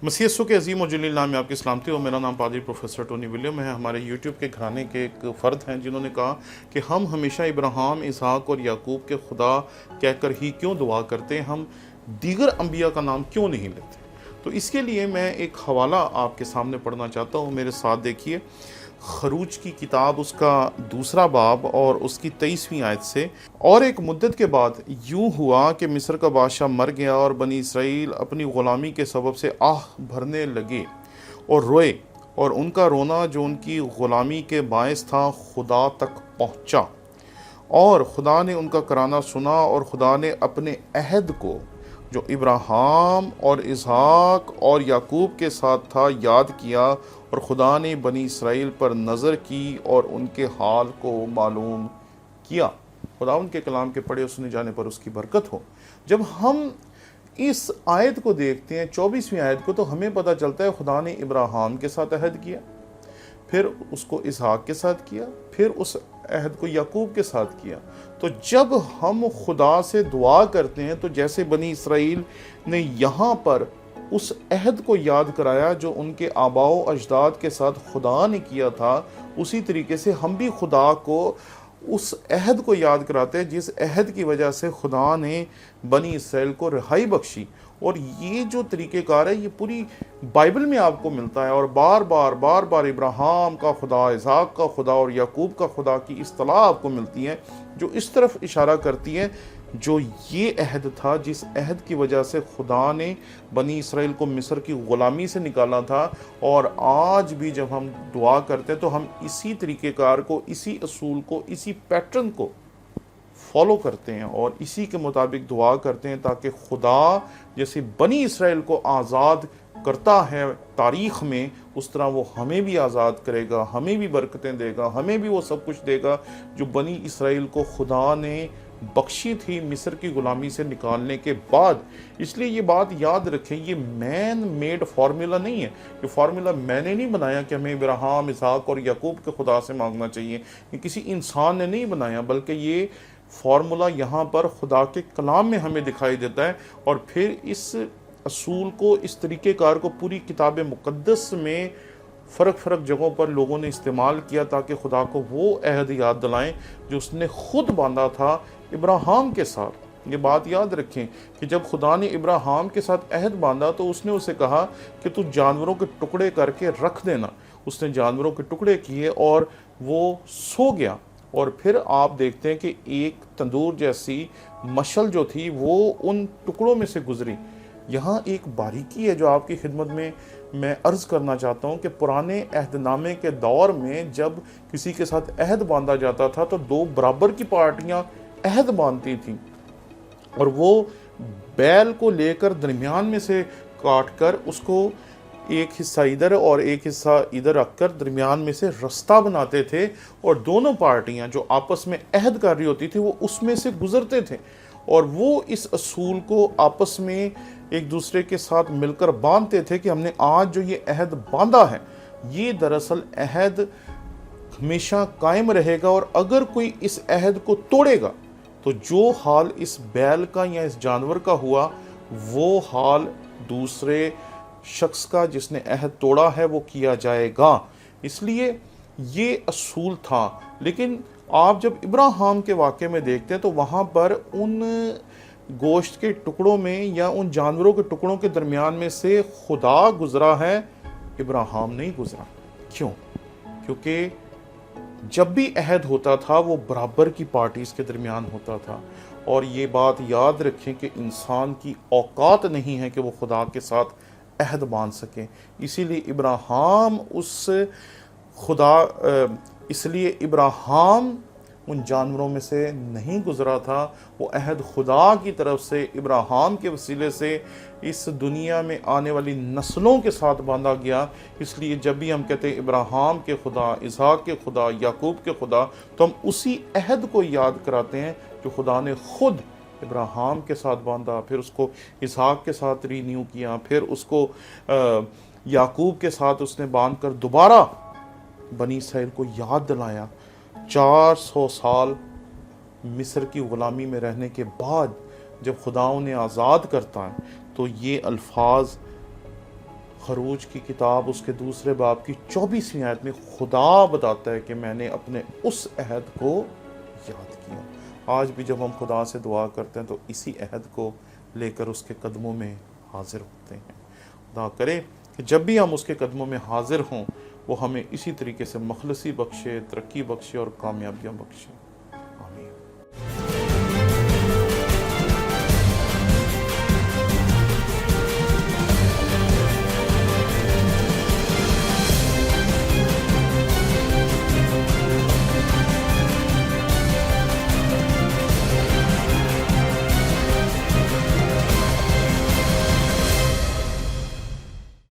مسیح یسوع کے عظیم و جلیل نام میں آپ کی سلامتی ہو۔ میرا نام پادری پروفیسر ٹونی ولیم ہے۔ ہمارے یوٹیوب کے گھرانے کے ایک فرد ہیں جنہوں نے کہا کہ ہم ہمیشہ ابراہیم، اسحاق اور یعقوب کے خدا کہہ کر ہی کیوں دعا کرتے ہیں، ہم دیگر انبیاء کا نام کیوں نہیں لیتے؟ تو اس کے لیے میں ایک حوالہ آپ کے سامنے پڑھنا چاہتا ہوں، میرے ساتھ دیکھیے۔ خروج کی کتاب اس کا 2 باب اور اس کی 23ویں آیت سے، اور ایک مدت کے بعد یوں ہوا کہ مصر کا بادشاہ مر گیا اور بنی اسرائیل اپنی غلامی کے سبب سے آہ بھرنے لگے اور روئے، اور ان کا رونا جو ان کی غلامی کے باعث تھا خدا تک پہنچا، اور خدا نے ان کا کرانا سنا، اور خدا نے اپنے عہد کو جو ابراہیم اور اسحاق اور یعقوب کے ساتھ تھا یاد کیا، اور خدا نے بنی اسرائیل پر نظر کی اور ان کے حال کو معلوم کیا۔ خدا ان کے کلام کے پڑھے سنے جانے پر اس کی برکت ہو۔ جب ہم اس آیت کو دیکھتے ہیں، 24ویں آیت کو، تو ہمیں پتہ چلتا ہے خدا نے ابراہیم کے ساتھ عہد کیا، پھر اس کو اسحاق کے ساتھ کیا، پھر اس عہد کو یعقوب کے ساتھ کیا۔ تو جب ہم خدا سے دعا کرتے ہیں تو جیسے بنی اسرائیل نے یہاں پر اس عہد کو یاد کرایا جو ان کے آباء و اجداد کے ساتھ خدا نے کیا تھا، اسی طریقے سے ہم بھی خدا کو اس عہد کو یاد کراتے ہیں جس عہد کی وجہ سے خدا نے بنی اسرائیل کو رہائی بخشی۔ اور یہ جو طریقہ کار ہے یہ پوری بائبل میں آپ کو ملتا ہے، اور بار بار ابراہیم کا خدا، اسحاق کا خدا اور یعقوب کا خدا کی اصطلاح آپ کو ملتی ہے جو اس طرف اشارہ کرتی ہے جو یہ عہد تھا، جس عہد کی وجہ سے خدا نے بنی اسرائیل کو مصر کی غلامی سے نکالا تھا۔ اور آج بھی جب ہم دعا کرتے ہیں تو ہم اسی طریقہ کار کو، اسی اصول کو، اسی پیٹرن کو فالو کرتے ہیں اور اسی کے مطابق دعا کرتے ہیں، تاکہ خدا جیسے بنی اسرائیل کو آزاد کرتا ہے تاریخ میں، اس طرح وہ ہمیں بھی آزاد کرے گا، ہمیں بھی برکتیں دے گا، ہمیں بھی وہ سب کچھ دے گا جو بنی اسرائیل کو خدا نے بخشی تھی مصر کی غلامی سے نکالنے کے بعد۔ اس لیے یہ بات یاد رکھیں، یہ مین میڈ فارمولا نہیں ہے، یہ فارمولا میں نے نہیں بنایا کہ ہمیں ابراہیم، اسحاق اور یعقوب کے خدا سے مانگنا چاہیے، یہ کسی انسان نے نہیں بنایا، بلکہ یہ فارمولا یہاں پر خدا کے کلام میں ہمیں دکھائی دیتا ہے۔ اور پھر اس اصول کو، اس طریقہ کار کو پوری کتاب مقدس میں فرق جگہوں پر لوگوں نے استعمال کیا، تاکہ خدا کو وہ عہد یاد دلائیں جو اس نے خود باندھا تھا ابراہیم کے ساتھ۔ یہ بات یاد رکھیں کہ جب خدا نے ابراہیم کے ساتھ عہد باندھا تو اس نے اسے کہا کہ تو جانوروں کے ٹکڑے کر کے رکھ دینا۔ اس نے جانوروں کے ٹکڑے کیے اور وہ سو گیا، اور پھر آپ دیکھتے ہیں کہ ایک تندور جیسی مشل جو تھی وہ ان ٹکڑوں میں سے گزری۔ یہاں ایک باریکی ہے جو آپ کی خدمت میں عرض کرنا چاہتا ہوں کہ پرانے عہد نامے کے دور میں جب کسی کے ساتھ عہد باندھا جاتا تھا تو 2 برابر کی پارٹیاں عہد باندھتی تھیں، اور وہ بیل کو لے کر درمیان میں سے کاٹ کر اس کو ایک حصہ ادھر اور ایک حصہ ادھر رکھ کر درمیان میں سے رستہ بناتے تھے، اور دونوں پارٹیاں جو آپس میں عہد کر رہی ہوتی تھی وہ اس میں سے گزرتے تھے، اور وہ اس اصول کو آپس میں ایک دوسرے کے ساتھ مل کر باندھتے تھے کہ ہم نے آج جو یہ عہد باندھا ہے یہ دراصل عہد ہمیشہ قائم رہے گا، اور اگر کوئی اس عہد کو توڑے گا تو جو حال اس بیل کا یا اس جانور کا ہوا وہ حال دوسرے شخص کا جس نے عہد توڑا ہے وہ کیا جائے گا۔ اس لیے یہ اصول تھا۔ لیکن آپ جب ابراہیم کے واقعے میں دیکھتے ہیں تو وہاں پر ان گوشت کے ٹکڑوں میں یا ان جانوروں کے ٹکڑوں کے درمیان میں سے خدا گزرا ہے، ابراہیم نہیں گزرا۔ کیوں؟ کیونکہ جب بھی عہد ہوتا تھا وہ برابر کی پارٹیز کے درمیان ہوتا تھا، اور یہ بات یاد رکھیں کہ انسان کی اوقات نہیں ہے کہ وہ خدا کے ساتھ عہد باندھ سکیں۔ اسی لیے ابراہیم ان جانوروں میں سے نہیں گزرا تھا، وہ عہد خدا کی طرف سے ابراہیم کے وسیلے سے اس دنیا میں آنے والی نسلوں کے ساتھ باندھا گیا۔ اس لیے جب بھی ہم کہتے ہیں ابراہیم کے خدا، اسحاق کے خدا، یعقوب کے خدا، تو ہم اسی عہد کو یاد کراتے ہیں جو خدا نے خود ابراہیم کے ساتھ باندھا، پھر اس کو اسحاق کے ساتھ رینیو کیا، پھر اس کو یعقوب کے ساتھ اس نے باندھ کر دوبارہ بنی اسرائیل کو یاد دلایا۔ 400 سال مصر کی غلامی میں رہنے کے بعد جب خدا انہیں آزاد کرتا ہے تو یہ الفاظ خروج کی کتاب اس کے دوسرے باب کی 24ویں آیت میں خدا بتاتا ہے کہ میں نے اپنے اس عہد کو یاد کیا۔ آج بھی جب ہم خدا سے دعا کرتے ہیں تو اسی عہد کو لے کر اس کے قدموں میں حاضر ہوتے ہیں۔ خدا کرے کہ جب بھی ہم اس کے قدموں میں حاضر ہوں وہ ہمیں اسی طریقے سے مخلصی بخشے، ترقی بخشے اور کامیابیاں بخشے۔ آمین۔